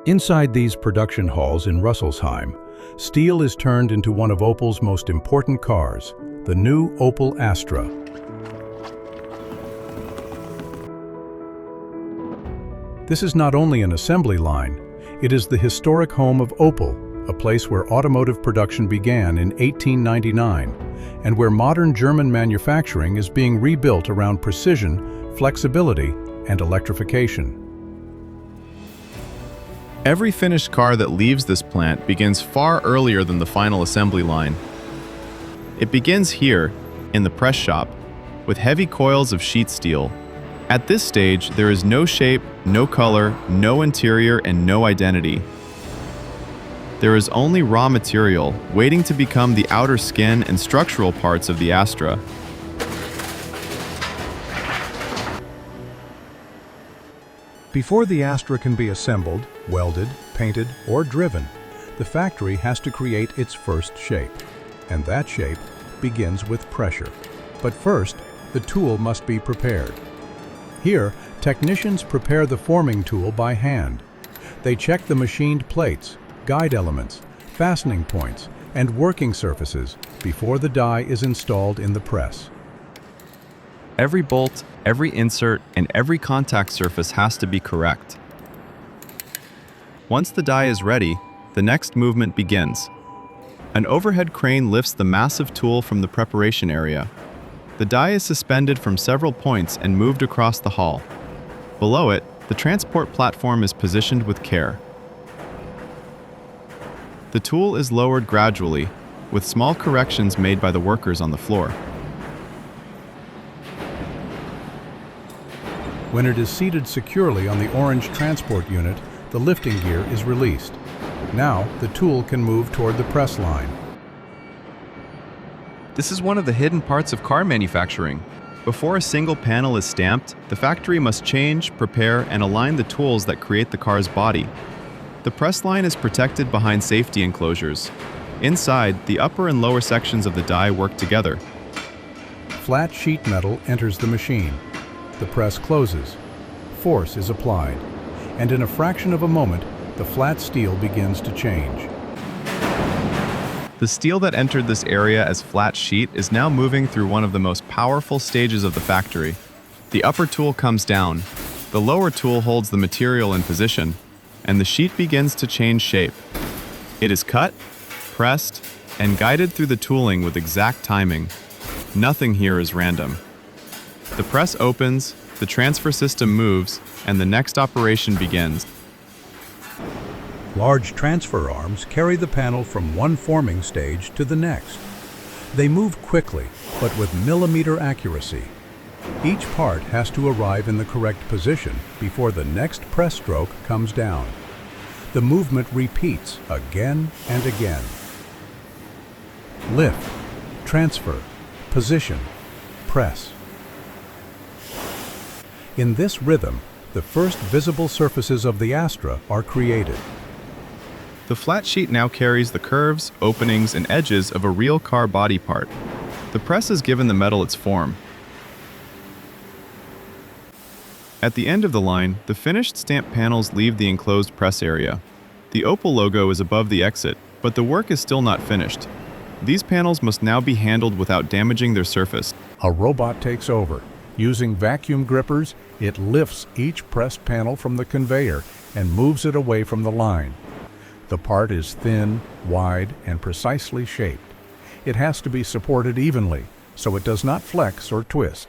Inside these production halls in Rüsselsheim, steel is turned into one of Opel's most important cars, the new Opel Astra. This is not only an assembly line, it is the historic home of Opel, a place where automotive production began in 1899, and where modern German manufacturing is being rebuilt around precision, flexibility, and electrification. Every finished car that leaves this plant begins far earlier than the final assembly line. It begins here, in the press shop, with heavy coils of sheet steel. At this stage, there is no shape, no color, no interior, and no identity. There is only raw material, waiting to become the outer skin and structural parts of the Astra. Before the Astra can be assembled, welded, painted, or driven, the factory has to create its first shape. And that shape begins with pressure. But first, the tool must be prepared. Here, technicians prepare the forming tool by hand. They check the machined plates, guide elements, fastening points, and working surfaces before the die is installed in the press. Every bolt, every insert, and every contact surface has to be correct. Once the die is ready, the next movement begins. An overhead crane lifts the massive tool from the preparation area. The die is suspended from several points and moved across the hall. Below it, the transport platform is positioned with care. The tool is lowered gradually, with small corrections made by the workers on the floor. When it is seated securely on the orange transport unit, the lifting gear is released. Now, the tool can move toward the press line. This is one of the hidden parts of car manufacturing. Before a single panel is stamped, the factory must change, prepare, and align the tools that create the car's body. The press line is protected behind safety enclosures. Inside, the upper and lower sections of the die work together. Flat sheet metal enters the machine. The press closes. Force is applied. And in a fraction of a moment, the flat steel begins to change. The steel that entered this area as flat sheet is now moving through one of the most powerful stages of the factory. The upper tool comes down. The lower tool holds the material in position, and the sheet begins to change shape. It is cut, pressed, and guided through the tooling with exact timing. Nothing here is random. The press opens, the transfer system moves, and the next operation begins. Large transfer arms carry the panel from one forming stage to the next. They move quickly, but with millimeter accuracy. Each part has to arrive in the correct position before the next press stroke comes down. The movement repeats again and again. Lift, transfer, position, press. In this rhythm, the first visible surfaces of the Astra are created. The flat sheet now carries the curves, openings, and edges of a real car body part. The press has given the metal its form. At the end of the line, the finished stamp panels leave the enclosed press area. The Opel logo is above the exit, but the work is still not finished. These panels must now be handled without damaging their surface. A robot takes over. Using vacuum grippers, it lifts each pressed panel from the conveyor and moves it away from the line. The part is thin, wide, and precisely shaped. It has to be supported evenly, so it does not flex or twist.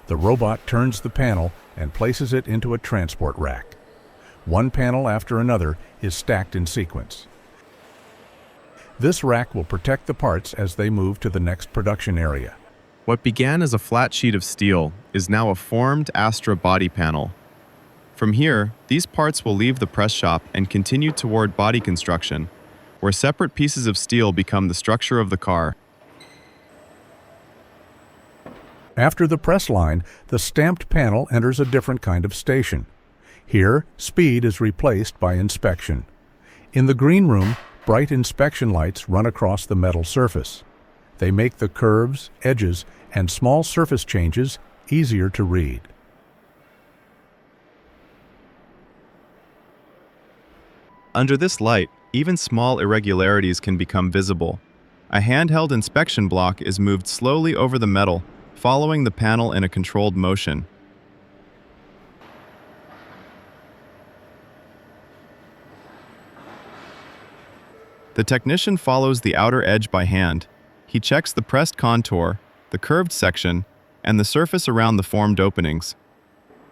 The robot turns the panel and places it into a transport rack. One panel after another is stacked in sequence. This rack will protect the parts as they move to the next production area. What began as a flat sheet of steel is now a formed Astra body panel. From here, these parts will leave the press shop and continue toward body construction, where separate pieces of steel become the structure of the car. After the press line, the stamped panel enters a different kind of station. Here, speed is replaced by inspection. In the green room, bright inspection lights run across the metal surface. They make the curves, edges, and small surface changes easier to read. Under this light, even small irregularities can become visible. A handheld inspection block is moved slowly over the metal, following the panel in a controlled motion. The technician follows the outer edge by hand. He checks the pressed contour, the curved section, and the surface around the formed openings.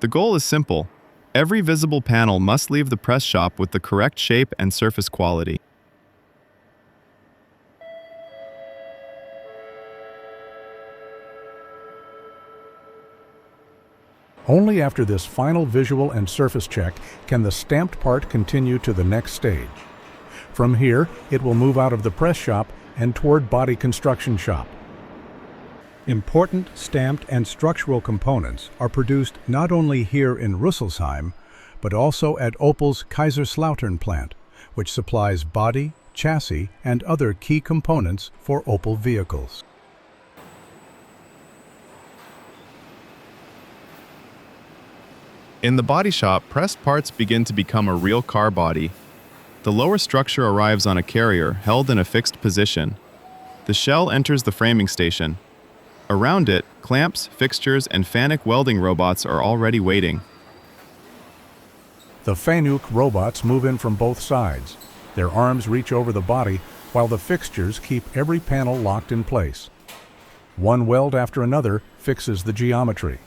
The goal is simple. Every visible panel must leave the press shop with the correct shape and surface quality. Only after this final visual and surface check can the stamped part continue to the next stage. From here, it will move out of the press shop and toward body construction shop. Important stamped and structural components are produced not only here in Rüsselsheim, but also at Opel's Kaiserslautern plant, which supplies body, chassis, and other key components for Opel vehicles. In the body shop, pressed parts begin to become a real car body. The lower structure arrives on a carrier held in a fixed position. The shell enters the framing station. Around it, clamps, fixtures, and FANUC welding robots are already waiting. The FANUC robots move in from both sides. Their arms reach over the body, while the fixtures keep every panel locked in place. One weld after another fixes the geometry.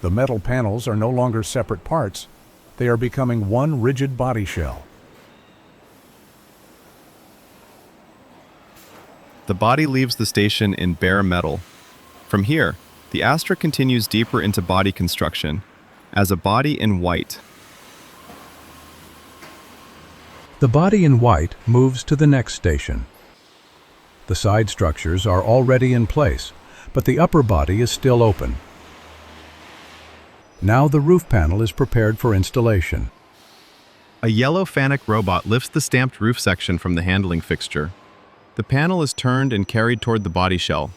The metal panels are no longer separate parts. They are becoming one rigid body shell. The body leaves the station in bare metal. From here, the Astra continues deeper into body construction, as a body in white. The body in white moves to the next station. The side structures are already in place, but the upper body is still open. Now the roof panel is prepared for installation. A yellow FANUC robot lifts the stamped roof section from the handling fixture. The panel is turned and carried toward the body shell.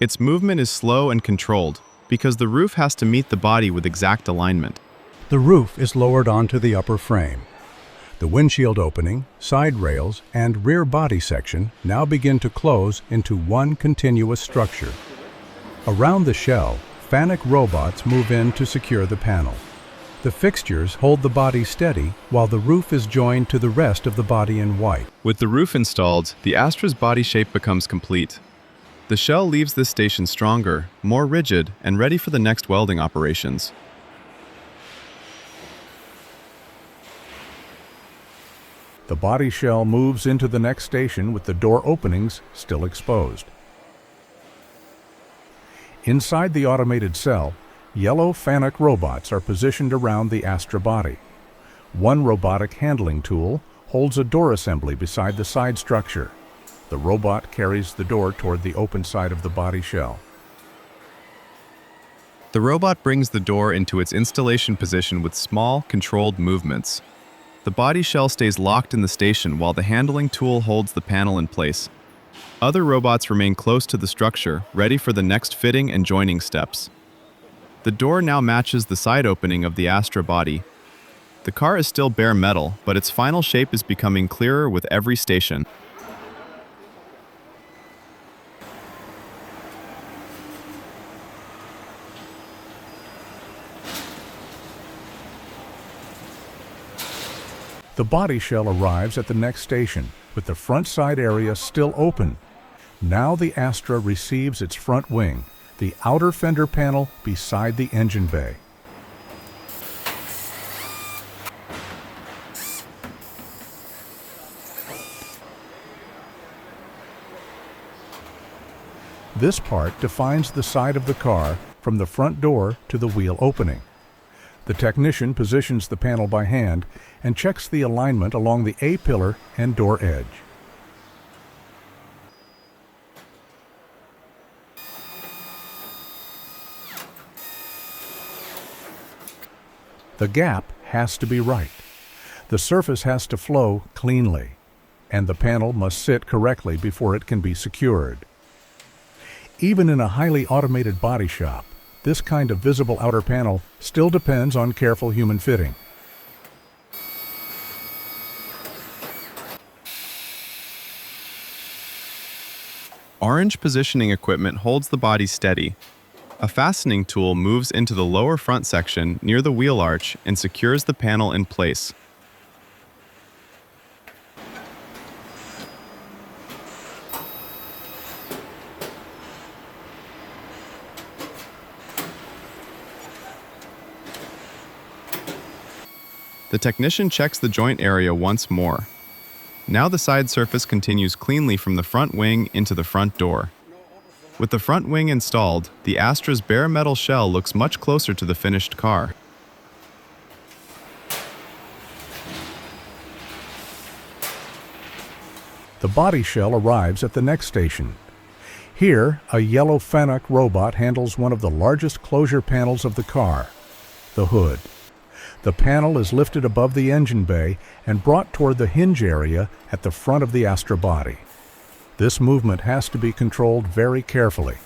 Its movement is slow and controlled, because the roof has to meet the body with exact alignment. The roof is lowered onto the upper frame. The windshield opening, side rails, and rear body section now begin to close into one continuous structure. Around the shell, FANUC robots move in to secure the panel. The fixtures hold the body steady while the roof is joined to the rest of the body in white. With the roof installed, the Astra's body shape becomes complete. The shell leaves this station stronger, more rigid, and ready for the next welding operations. The body shell moves into the next station with the door openings still exposed. Inside the automated cell, yellow FANUC robots are positioned around the Astra body. One robotic handling tool holds a door assembly beside the side structure. The robot carries the door toward the open side of the body shell. The robot brings the door into its installation position with small, controlled movements. The body shell stays locked in the station while the handling tool holds the panel in place. Other robots remain close to the structure, ready for the next fitting and joining steps. The door now matches the side opening of the Astra body. The car is still bare metal, but its final shape is becoming clearer with every station. The body shell arrives at the next station, with the front side area still open. Now the Astra receives its front wing, the outer fender panel beside the engine bay. This part defines the side of the car from the front door to the wheel opening. The technician positions the panel by hand and checks the alignment along the A-pillar and door edge. The gap has to be right. The surface has to flow cleanly, and the panel must sit correctly before it can be secured. Even in a highly automated body shop, this kind of visible outer panel still depends on careful human fitting. Orange positioning equipment holds the body steady. A fastening tool moves into the lower front section near the wheel arch and secures the panel in place. The technician checks the joint area once more. Now the side surface continues cleanly from the front wing into the front door. With the front wing installed, the Astra's bare metal shell looks much closer to the finished car. The body shell arrives at the next station. Here, a yellow FANUC robot handles one of the largest closure panels of the car, the hood. The panel is lifted above the engine bay and brought toward the hinge area at the front of the Astra body. This movement has to be controlled very carefully.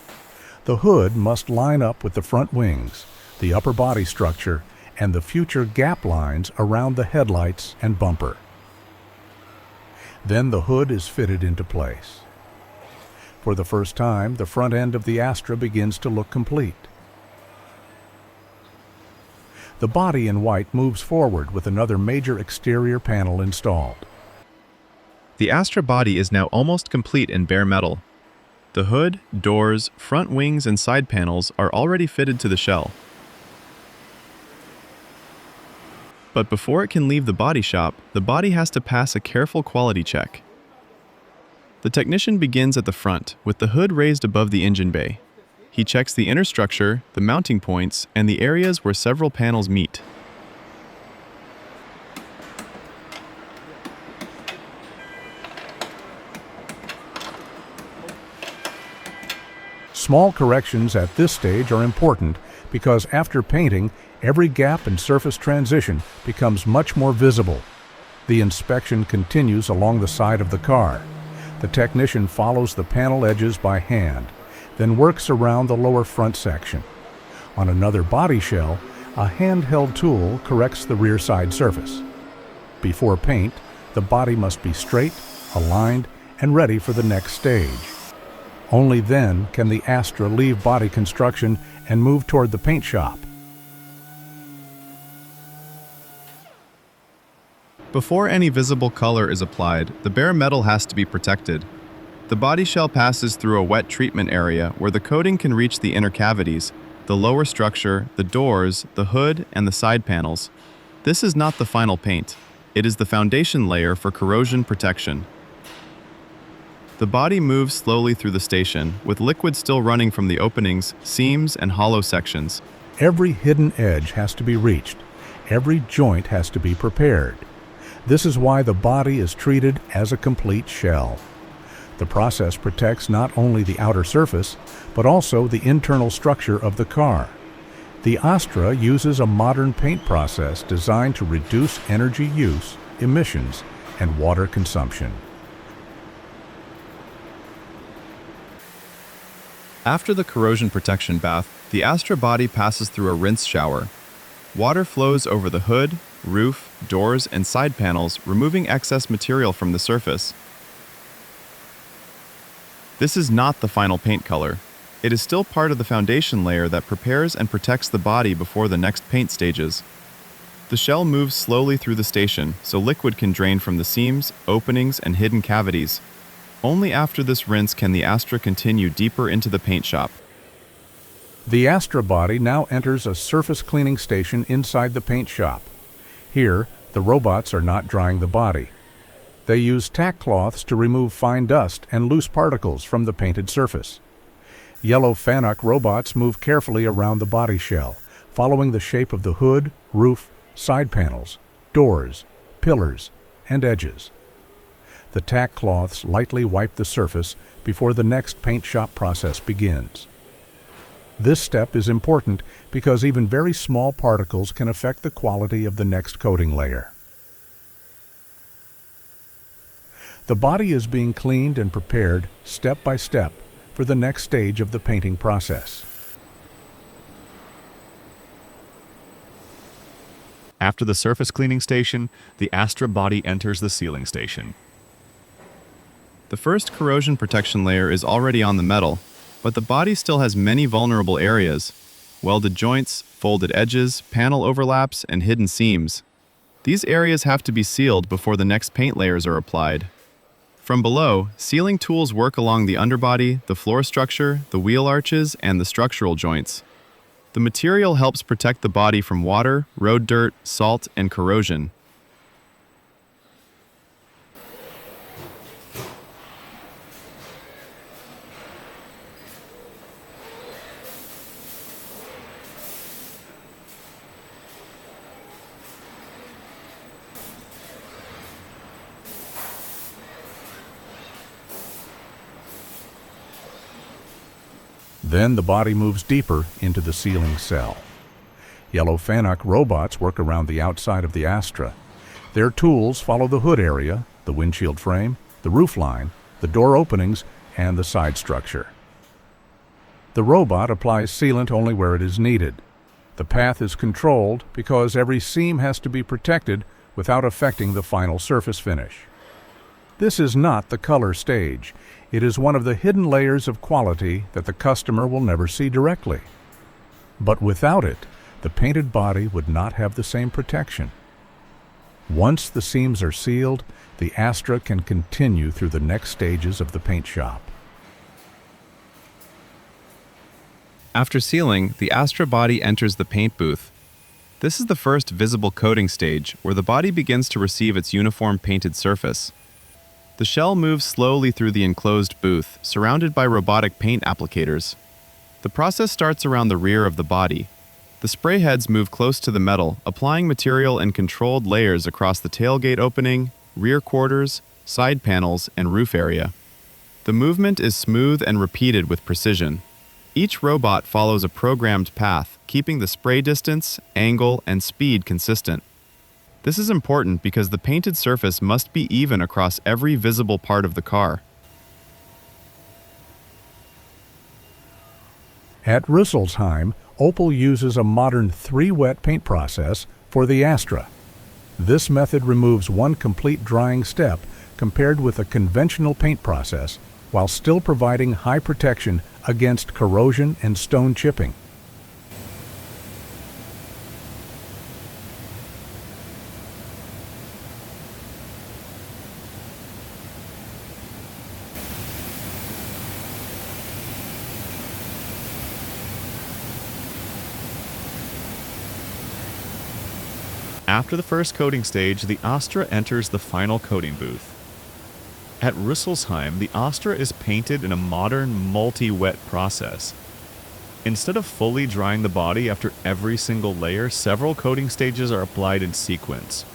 The hood must line up with the front wings, the upper body structure, and the future gap lines around the headlights and bumper. Then the hood is fitted into place. For the first time, the front end of the Astra begins to look complete. The body in white moves forward with another major exterior panel installed. The Astra body is now almost complete in bare metal. The hood, doors, front wings, and side panels are already fitted to the shell. But before it can leave the body shop, the body has to pass a careful quality check. The technician begins at the front, with the hood raised above the engine bay. He checks the inner structure, the mounting points, and the areas where several panels meet. Small corrections at this stage are important because after painting, every gap and surface transition becomes much more visible. The inspection continues along the side of the car. The technician follows the panel edges by hand, then works around the lower front section. On another body shell, a handheld tool corrects the rear side surface. Before paint, the body must be straight, aligned, and ready for the next stage. Only then can the Astra leave body construction and move toward the paint shop. Before any visible color is applied, the bare metal has to be protected. The body shell passes through a wet treatment area where the coating can reach the inner cavities, the lower structure, the doors, the hood, and the side panels. This is not the final paint. It is the foundation layer for corrosion protection. The body moves slowly through the station, with liquid still running from the openings, seams, and hollow sections. Every hidden edge has to be reached. Every joint has to be prepared. This is why the body is treated as a complete shell. The process protects not only the outer surface, but also the internal structure of the car. The Astra uses a modern paint process designed to reduce energy use, emissions, and water consumption. After the corrosion protection bath, the Astra body passes through a rinse shower. Water flows over the hood, roof, doors, and side panels, removing excess material from the surface. This is not the final paint color. It is still part of the foundation layer that prepares and protects the body before the next paint stages. The shell moves slowly through the station, so liquid can drain from the seams, openings, and hidden cavities. Only after this rinse can the Astra continue deeper into the paint shop. The Astra body now enters a surface cleaning station inside the paint shop. Here, the robots are not drying the body. They use tack cloths to remove fine dust and loose particles from the painted surface. Yellow FANUC robots move carefully around the body shell, following the shape of the hood, roof, side panels, doors, pillars, and edges. The tack cloths lightly wipe the surface before the next paint shop process begins. This step is important because even very small particles can affect the quality of the next coating layer. The body is being cleaned and prepared step by step for the next stage of the painting process. After the surface cleaning station, the Astra body enters the sealing station. The first corrosion protection layer is already on the metal, but the body still has many vulnerable areas: welded joints, folded edges, panel overlaps, and hidden seams. These areas have to be sealed before the next paint layers are applied. From below, sealing tools work along the underbody, the floor structure, the wheel arches, and the structural joints. The material helps protect the body from water, road dirt, salt, and corrosion. Then the body moves deeper into the sealing cell. Yellow Fanuc robots work around the outside of the Astra. Their tools follow the hood area, the windshield frame, the roof line, the door openings, and the side structure. The robot applies sealant only where it is needed. The path is controlled because every seam has to be protected without affecting the final surface finish. This is not the color stage. It is one of the hidden layers of quality that the customer will never see directly. But without it, the painted body would not have the same protection. Once the seams are sealed, the Astra can continue through the next stages of the paint shop. After sealing, the Astra body enters the paint booth. This is the first visible coating stage, where the body begins to receive its uniform painted surface. The shell moves slowly through the enclosed booth, surrounded by robotic paint applicators. The process starts around the rear of the body. The spray heads move close to the metal, applying material in controlled layers across the tailgate opening, rear quarters, side panels, and roof area. The movement is smooth and repeated with precision. Each robot follows a programmed path, keeping the spray distance, angle, and speed consistent. This is important because the painted surface must be even across every visible part of the car. At Rüsselsheim, Opel uses a modern 3-wet paint process for the Astra. This method removes one complete drying step compared with a conventional paint process, while still providing high protection against corrosion and stone chipping. After the first coating stage, the Astra enters the final coating booth. At Rüsselsheim, the Astra is painted in a modern multi-wet process. Instead of fully drying the body after every single layer, several coating stages are applied in sequence.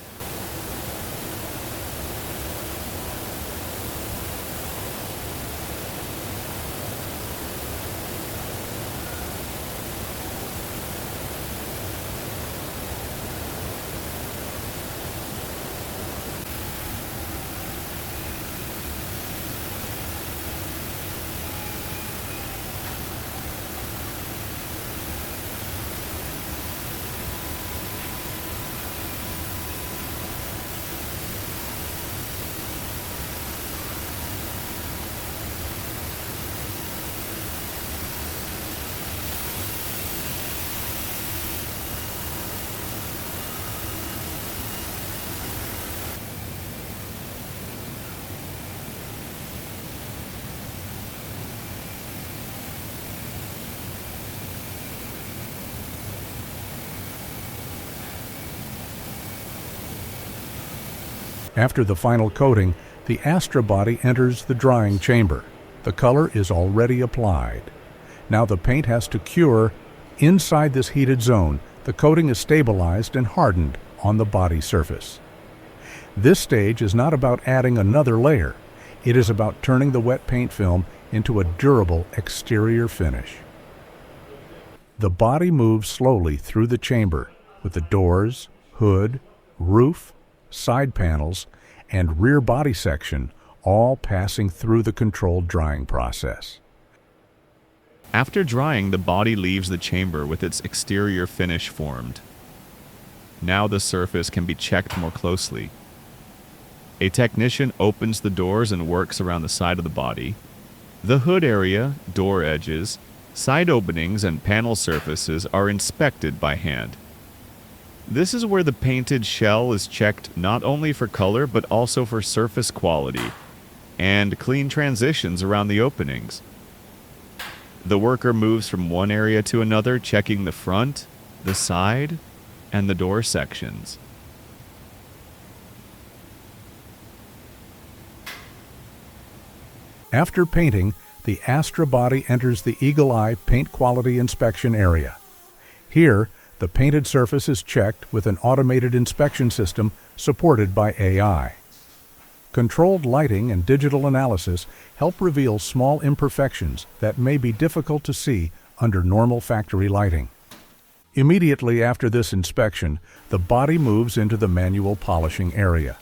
After the final coating, the Astra body enters the drying chamber. The color is already applied. Now the paint has to cure. Inside this heated zone, the coating is stabilized and hardened on the body surface. This stage is not about adding another layer. It is about turning the wet paint film into a durable exterior finish. The body moves slowly through the chamber with the doors, hood, roof, side panels, and rear body section all passing through the controlled drying process. After drying, the body leaves the chamber with its exterior finish formed. Now the surface can be checked more closely. A technician opens the doors and works around the side of the body. The hood area, door edges, side openings, and panel surfaces are inspected by hand. This is where the painted shell is checked not only for color but also for surface quality and clean transitions around the openings. The worker moves from one area to another, checking the front, the side, and the door sections. After painting, the Astra body enters the Eagle Eye Paint Quality Inspection area. Here, the painted surface is checked with an automated inspection system supported by AI. Controlled lighting and digital analysis help reveal small imperfections that may be difficult to see under normal factory lighting. Immediately after this inspection, the body moves into the manual polishing area.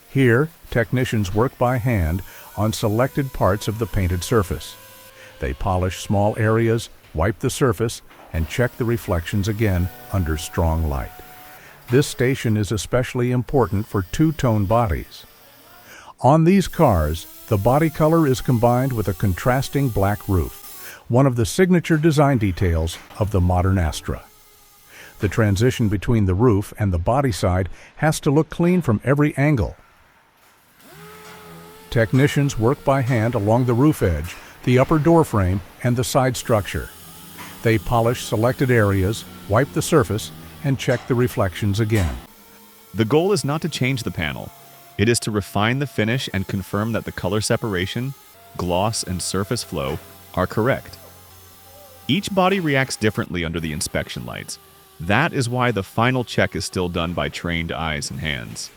Here, technicians work by hand on selected parts of the painted surface. They polish small areas, wipe the surface, and check the reflections again under strong light. This station is especially important for two-tone bodies. On these cars, the body color is combined with a contrasting black roof, one of the signature design details of the modern Astra. The transition between the roof and the body side has to look clean from every angle. Technicians work by hand along the roof edge, the upper door frame, and the side structure. They polish selected areas, wipe the surface, and check the reflections again. The goal is not to change the panel. It is to refine the finish and confirm that the color separation, gloss, and surface flow are correct. Each body reacts differently under the inspection lights. That is why the final check is still done by trained eyes and hands.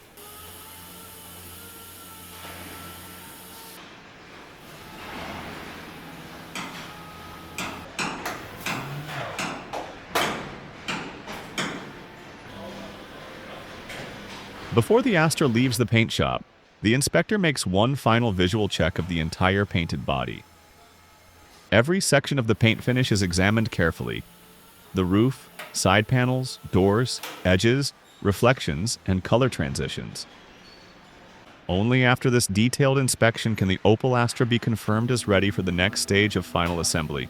Before the Astra leaves the paint shop, the inspector makes one final visual check of the entire painted body. Every section of the paint finish is examined carefully. The roof, side panels, doors, edges, reflections, and color transitions. Only after this detailed inspection can the Opel Astra be confirmed as ready for the next stage of final assembly.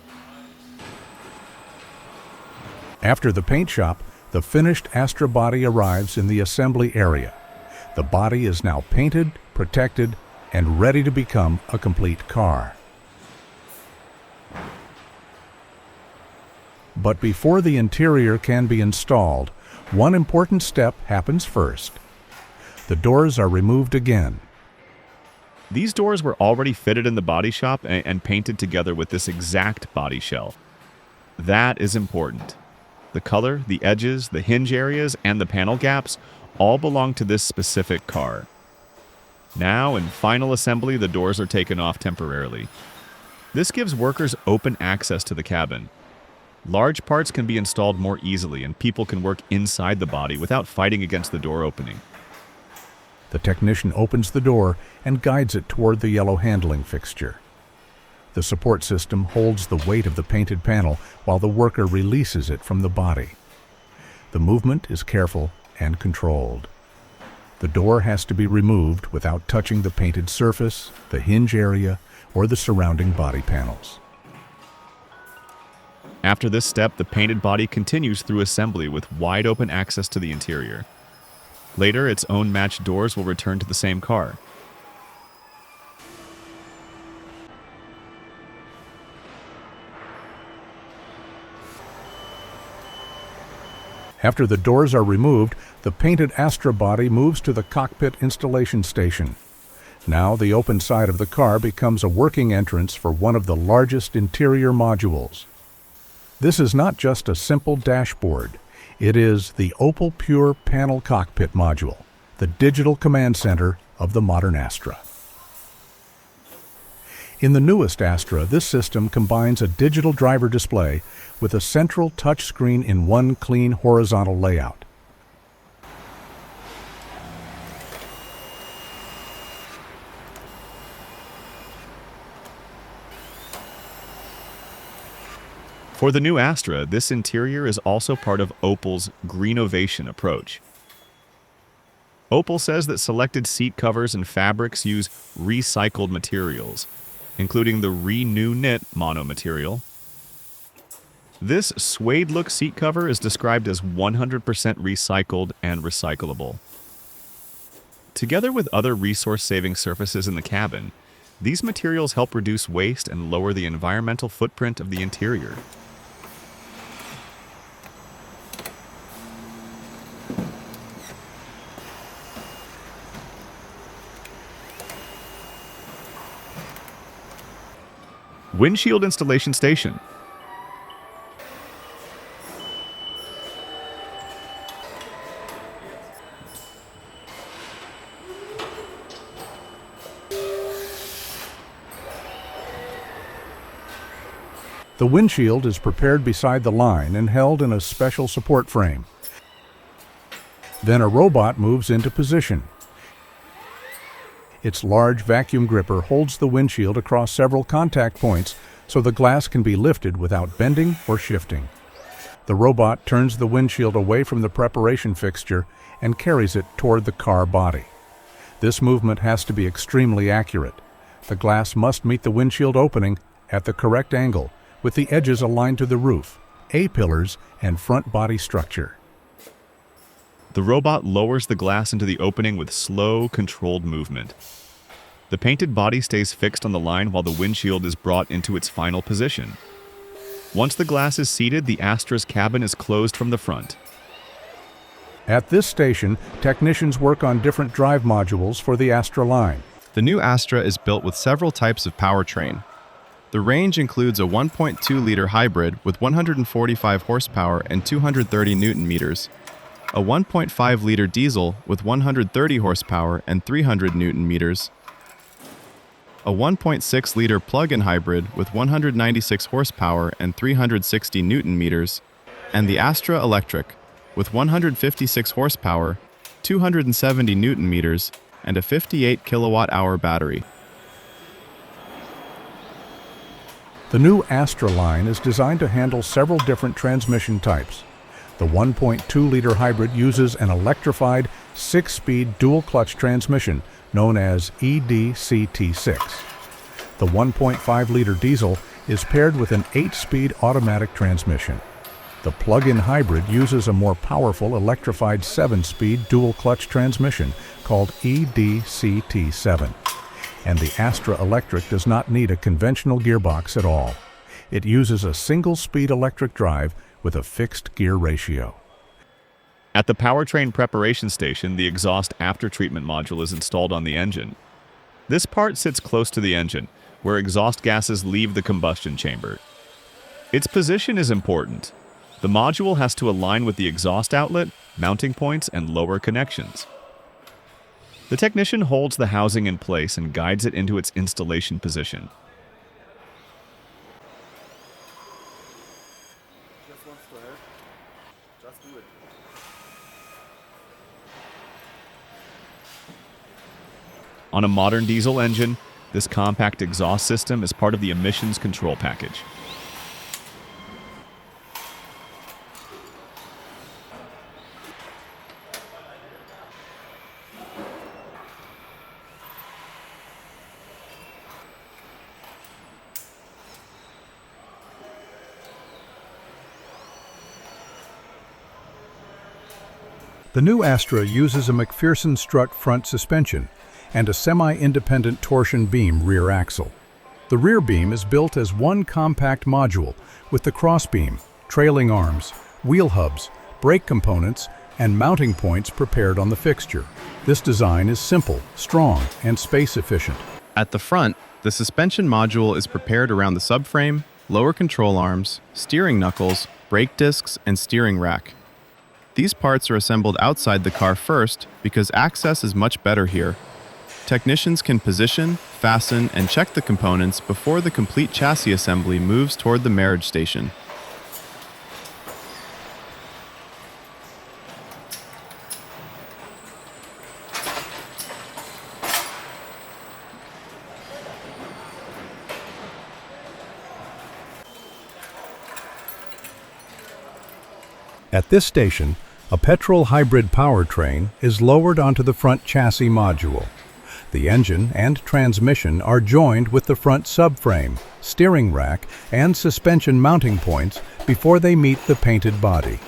After the paint shop, the finished Astra body arrives in the assembly area. The body is now painted, protected, and ready to become a complete car. But before the interior can be installed, one important step happens first. The doors are removed again. These doors were already fitted in the body shop and painted together with this exact body shell. That is important. The color, the edges, the hinge areas, and the panel gaps all belong to this specific car. Now, in final assembly, the doors are taken off temporarily. This gives workers open access to the cabin. Large parts can be installed more easily, and people can work inside the body without fighting against the door opening. The technician opens the door and guides it toward the yellow handling fixture. The support system holds the weight of the painted panel while the worker releases it from the body. The movement is careful and controlled. The door has to be removed without touching the painted surface, the hinge area, or the surrounding body panels. After this step, the painted body continues through assembly with wide open access to the interior. Later, its own matched doors will return to the same car. After the doors are removed, the painted Astra body moves to the cockpit installation station. Now the open side of the car becomes a working entrance for one of the largest interior modules. This is not just a simple dashboard. It is the Opel Pure Panel Cockpit Module, the digital command center of the modern Astra. In the newest Astra, this system combines a digital driver display with a central touchscreen in one clean horizontal layout. For the new Astra, this interior is also part of Opel's greenovation approach. Opel says that selected seat covers and fabrics use recycled materials, including the Renew Knit monomaterial. This suede-look seat cover is described as 100% recycled and recyclable. Together with other resource-saving surfaces in the cabin, these materials help reduce waste and lower the environmental footprint of the interior. Windshield installation station. The windshield is prepared beside the line and held in a special support frame. Then a robot moves into position. Its large vacuum gripper holds the windshield across several contact points so the glass can be lifted without bending or shifting. The robot turns the windshield away from the preparation fixture and carries it toward the car body. This movement has to be extremely accurate. The glass must meet the windshield opening at the correct angle, with the edges aligned to the roof, A-pillars, and front body structure. The robot lowers the glass into the opening with slow, controlled movement. The painted body stays fixed on the line while the windshield is brought into its final position. Once the glass is seated, the Astra's cabin is closed from the front. At this station, technicians work on different drive modules for the Astra line. The new Astra is built with several types of powertrain. The range includes a 1.2-liter hybrid with 145 horsepower and 230 Newton-meters, a 1.5-liter diesel with 130 horsepower and 300 Newton-meters, a 1.6-liter plug-in hybrid with 196 horsepower and 360 Newton-meters, and the Astra Electric with 156 horsepower, 270 Newton-meters, and a 58 kilowatt-hour battery. The new Astra line is designed to handle several different transmission types. The 1.2-liter hybrid uses an electrified 6-speed dual-clutch transmission known as EDCT6. The 1.5-liter diesel is paired with an 8-speed automatic transmission. The plug-in hybrid uses a more powerful electrified 7-speed dual-clutch transmission called EDCT7. And the Astra Electric does not need a conventional gearbox at all. It uses a single-speed electric drive with a fixed gear ratio. At the powertrain preparation station, the exhaust aftertreatment module is installed on the engine. This part sits close to the engine, where exhaust gases leave the combustion chamber. Its position is important. The module has to align with the exhaust outlet, mounting points, and lower connections. The technician holds the housing in place and guides it into its installation position. On a modern diesel engine, this compact exhaust system is part of the emissions control package. The new Astra uses a McPherson strut front suspension and a semi-independent torsion beam rear axle. The rear beam is built as one compact module with the crossbeam, trailing arms, wheel hubs, brake components, and mounting points prepared on the fixture. This design is simple, strong, and space-efficient. At the front, the suspension module is prepared around the subframe, lower control arms, steering knuckles, brake discs, and steering rack. These parts are assembled outside the car first because access is much better here. Technicians can position, fasten, and check the components before the complete chassis assembly moves toward the marriage station. At this station, A petrol hybrid powertrain is lowered onto the front chassis module. The engine and transmission are joined with the front subframe, steering rack, and suspension mounting points before they meet the painted body.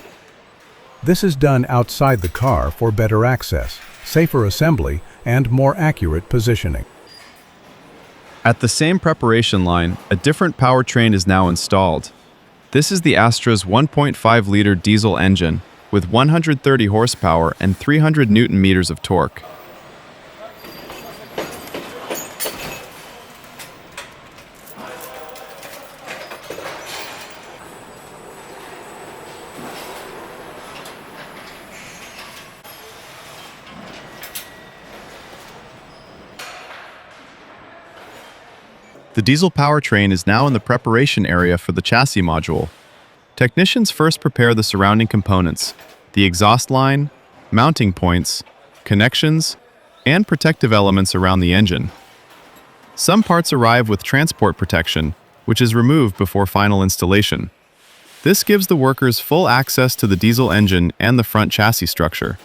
This is done outside the car for better access, safer assembly, and more accurate positioning. At the same preparation line, a different powertrain is now installed. This is the Astra's 1.5-liter diesel engine with 130 horsepower and 300 newton-meters of torque. The diesel powertrain is now in the preparation area for the chassis module. Technicians first prepare the surrounding components, the exhaust line, mounting points, connections, and protective elements around the engine. Some parts arrive with transport protection, which is removed before final installation. This gives the workers full access to the diesel engine and the front chassis structure.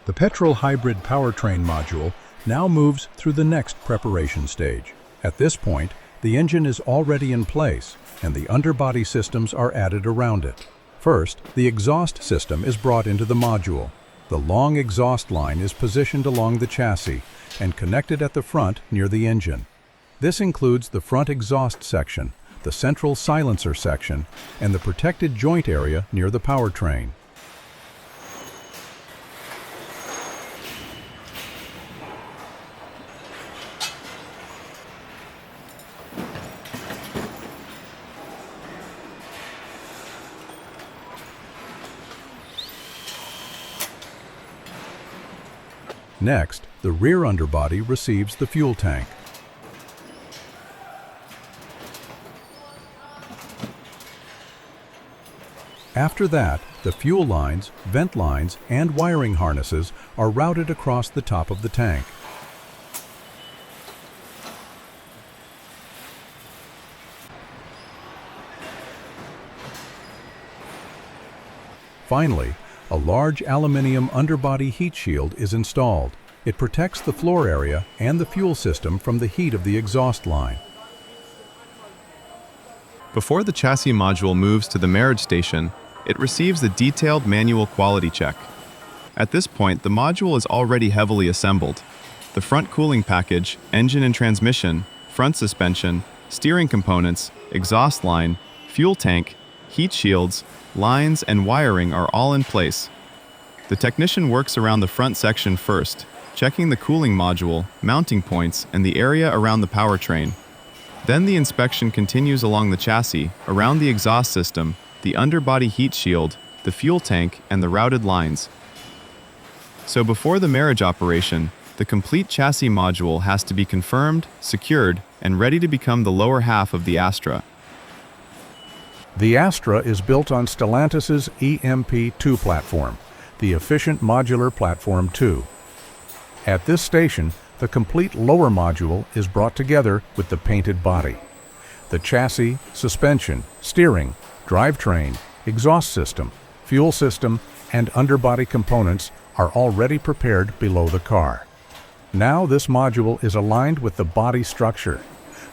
The petrol hybrid powertrain module now moves through the next preparation stage. At this point, the engine is already in place, and the underbody systems are added around it. First, the exhaust system is brought into the module. The long exhaust line is positioned along the chassis and connected at the front near the engine. This includes the front exhaust section, the central silencer section, and the protected joint area near the powertrain. Next, the rear underbody receives the fuel tank. After that, the fuel lines, vent lines, and wiring harnesses are routed across the top of the tank. Finally, a large aluminum underbody heat shield is installed. It protects the floor area and the fuel system from the heat of the exhaust line. Before the chassis module moves to the marriage station, it receives a detailed manual quality check. At this point, the module is already heavily assembled. The front cooling package, engine and transmission, front suspension, steering components, exhaust line, fuel tank, heat shields, lines, and wiring are all in place. The technician works around the front section first, checking the cooling module, mounting points, and the area around the powertrain. Then the inspection continues along the chassis, around the exhaust system, the underbody heat shield, the fuel tank, and the routed lines. So before the marriage operation, the complete chassis module has to be confirmed, secured, and ready to become the lower half of the Astra. The Astra is built on Stellantis's EMP2 platform, the Efficient Modular Platform 2. At this station, the complete lower module is brought together with the painted body. The chassis, suspension, steering, drivetrain, exhaust system, fuel system, and underbody components are already prepared below the car. Now this module is aligned with the body structure.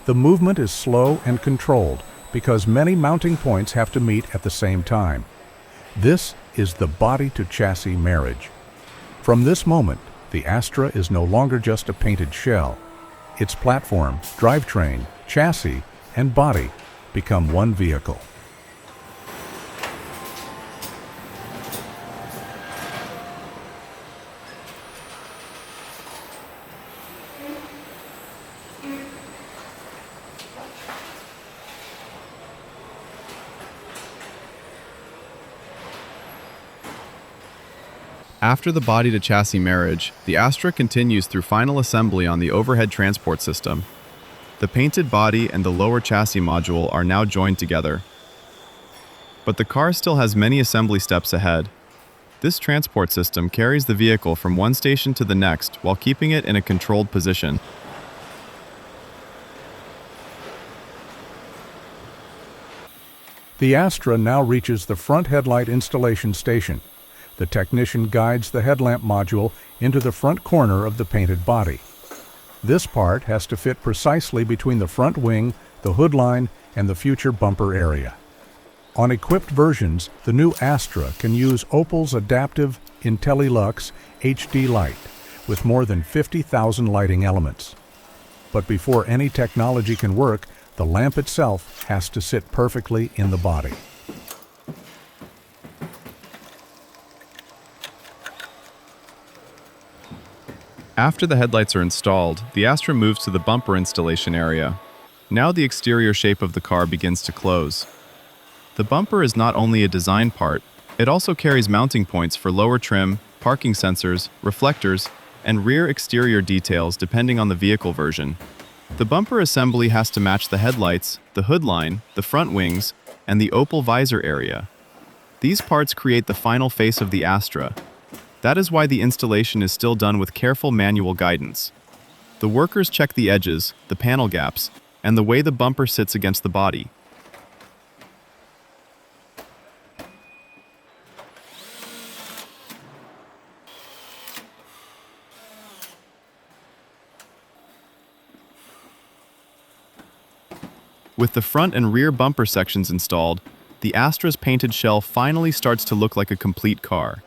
The movement is slow and controlled because many mounting points have to meet at the same time. This is the body-to-chassis marriage. From this moment, the Astra is no longer just a painted shell. Its platform, drivetrain, chassis, and body become one vehicle. After the body-to-chassis marriage, the Astra continues through final assembly on the overhead transport system. The painted body and the lower chassis module are now joined together. But the car still has many assembly steps ahead. This transport system carries the vehicle from one station to the next while keeping it in a controlled position. The Astra now reaches the front headlight installation station. The technician guides the headlamp module into the front corner of the painted body. This part has to fit precisely between the front wing, the hood line, and the future bumper area. On equipped versions, the new Astra can use Opel's adaptive IntelliLux HD light with more than 50,000 lighting elements. But before any technology can work, the lamp itself has to sit perfectly in the body. After the headlights are installed, the Astra moves to the bumper installation area. Now the exterior shape of the car begins to close. The bumper is not only a design part, it also carries mounting points for lower trim, parking sensors, reflectors, and rear exterior details depending on the vehicle version. The bumper assembly has to match the headlights, the hood line, the front wings, and the Opel visor area. These parts create the final face of the Astra. That is why the installation is still done with careful manual guidance. The workers check the edges, the panel gaps, and the way the bumper sits against the body. With the front and rear bumper sections installed, the Astra's painted shell finally starts to look like a complete car.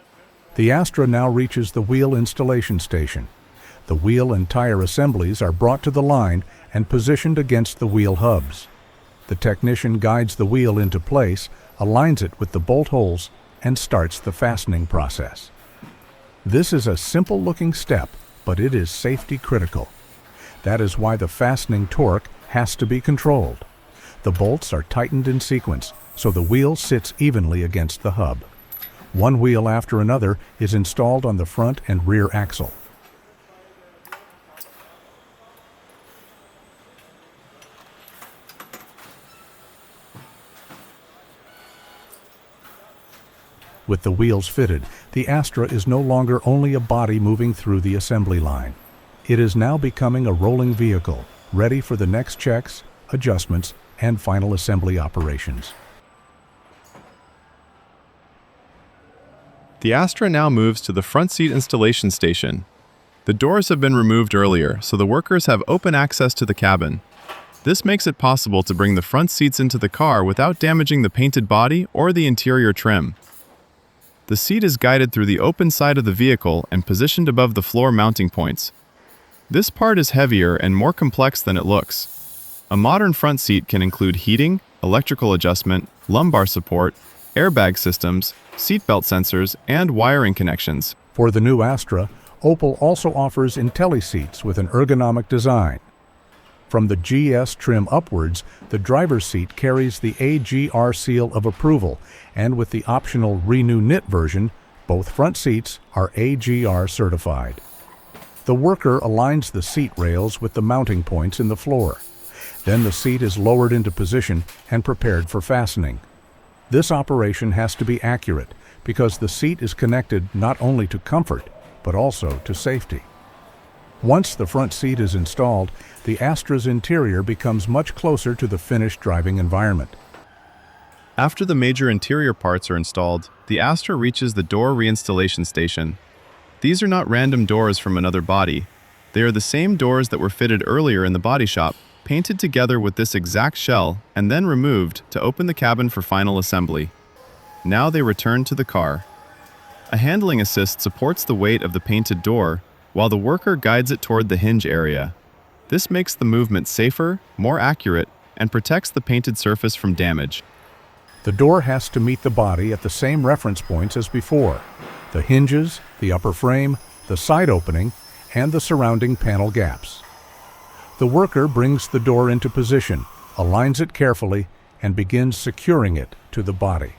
The Astra now reaches the wheel installation station. The wheel and tire assemblies are brought to the line and positioned against the wheel hubs. The technician guides the wheel into place, aligns it with the bolt holes, and starts the fastening process. This is a simple-looking step, but it is safety critical. That is why the fastening torque has to be controlled. The bolts are tightened in sequence, so the wheel sits evenly against the hub. One wheel after another is installed on the front and rear axle. With the wheels fitted, the Astra is no longer only a body moving through the assembly line. It is now becoming a rolling vehicle, ready for the next checks, adjustments, and final assembly operations. The Astra now moves to the front seat installation station. The doors have been removed earlier, so the workers have open access to the cabin. This makes it possible to bring the front seats into the car without damaging the painted body or the interior trim. The seat is guided through the open side of the vehicle and positioned above the floor mounting points. This part is heavier and more complex than it looks. A modern front seat can include heating, electrical adjustment, lumbar support, airbag systems, seatbelt sensors, and wiring connections. For the new Astra, Opel also offers IntelliSeats with an ergonomic design. From the GS trim upwards, the driver's seat carries the AGR seal of approval, and with the optional Renew Knit version, both front seats are AGR certified. The worker aligns the seat rails with the mounting points in the floor. Then the seat is lowered into position and prepared for fastening. This operation has to be accurate because the seat is connected not only to comfort, but also to safety. Once the front seat is installed, the Astra's interior becomes much closer to the finished driving environment. After the major interior parts are installed, the Astra reaches the door reinstallation station. These are not random doors from another body. They are the same doors that were fitted earlier in the body shop, painted together with this exact shell, and then removed to open the cabin for final assembly. Now they return to the car. A handling assist supports the weight of the painted door, while the worker guides it toward the hinge area. This makes the movement safer, more accurate, and protects the painted surface from damage. The door has to meet the body at the same reference points as before: the hinges, the upper frame, the side opening, and the surrounding panel gaps. The worker brings the door into position, aligns it carefully, and begins securing it to the body.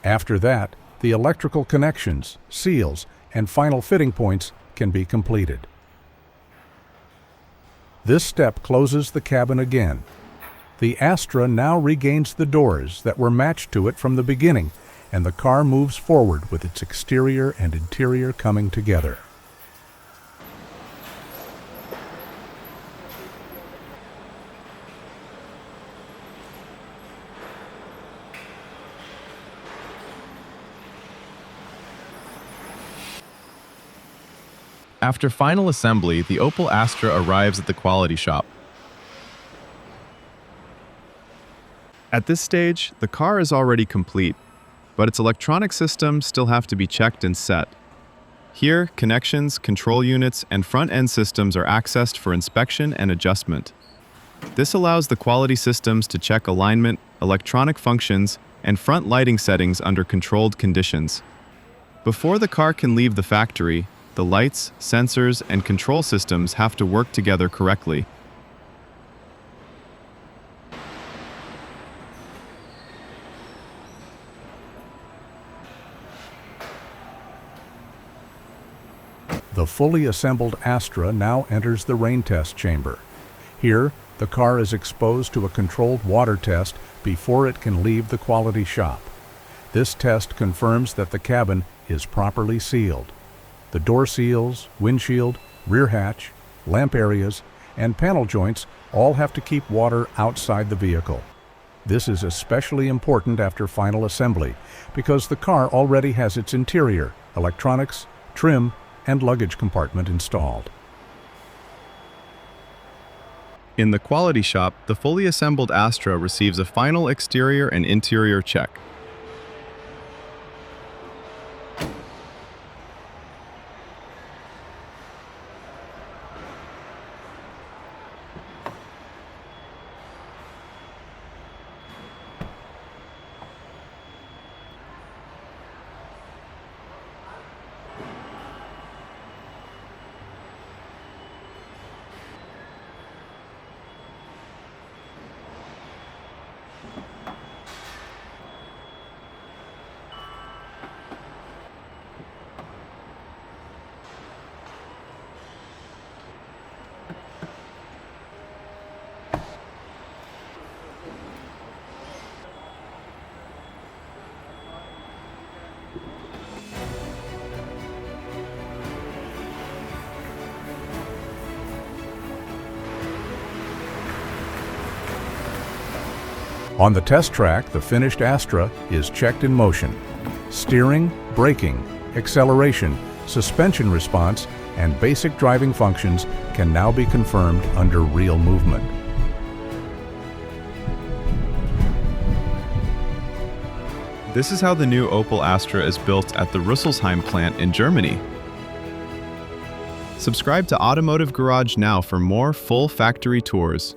After that, the electrical connections, seals, and final fitting points can be completed. This step closes the cabin again. The Astra now regains the doors that were matched to it from the beginning and the car moves forward with its exterior and interior coming together. After final assembly, the Opel Astra arrives at the quality shop. At this stage, the car is already complete, but its electronic systems still have to be checked and set. Here, connections, control units, and front-end systems are accessed for inspection and adjustment. This allows the quality systems to check alignment, electronic functions, and front lighting settings under controlled conditions. Before the car can leave the factory, the lights, sensors, and control systems have to work together correctly. The fully assembled Astra now enters the rain test chamber. Here, the car is exposed to a controlled water test before it can leave the quality shop. This test confirms that the cabin is properly sealed. The door seals, windshield, rear hatch, lamp areas, and panel joints all have to keep water outside the vehicle. This is especially important after final assembly because the car already has its interior, electronics, trim, and luggage compartment installed. In the quality shop, the fully assembled Astra receives a final exterior and interior check. On the test track, the finished Astra is checked in motion. Steering, braking, acceleration, suspension response, and basic driving functions can now be confirmed under real movement. This is how the new Opel Astra is built at the Rüsselsheim plant in Germany. Subscribe to Automotive Garage now for more full factory tours.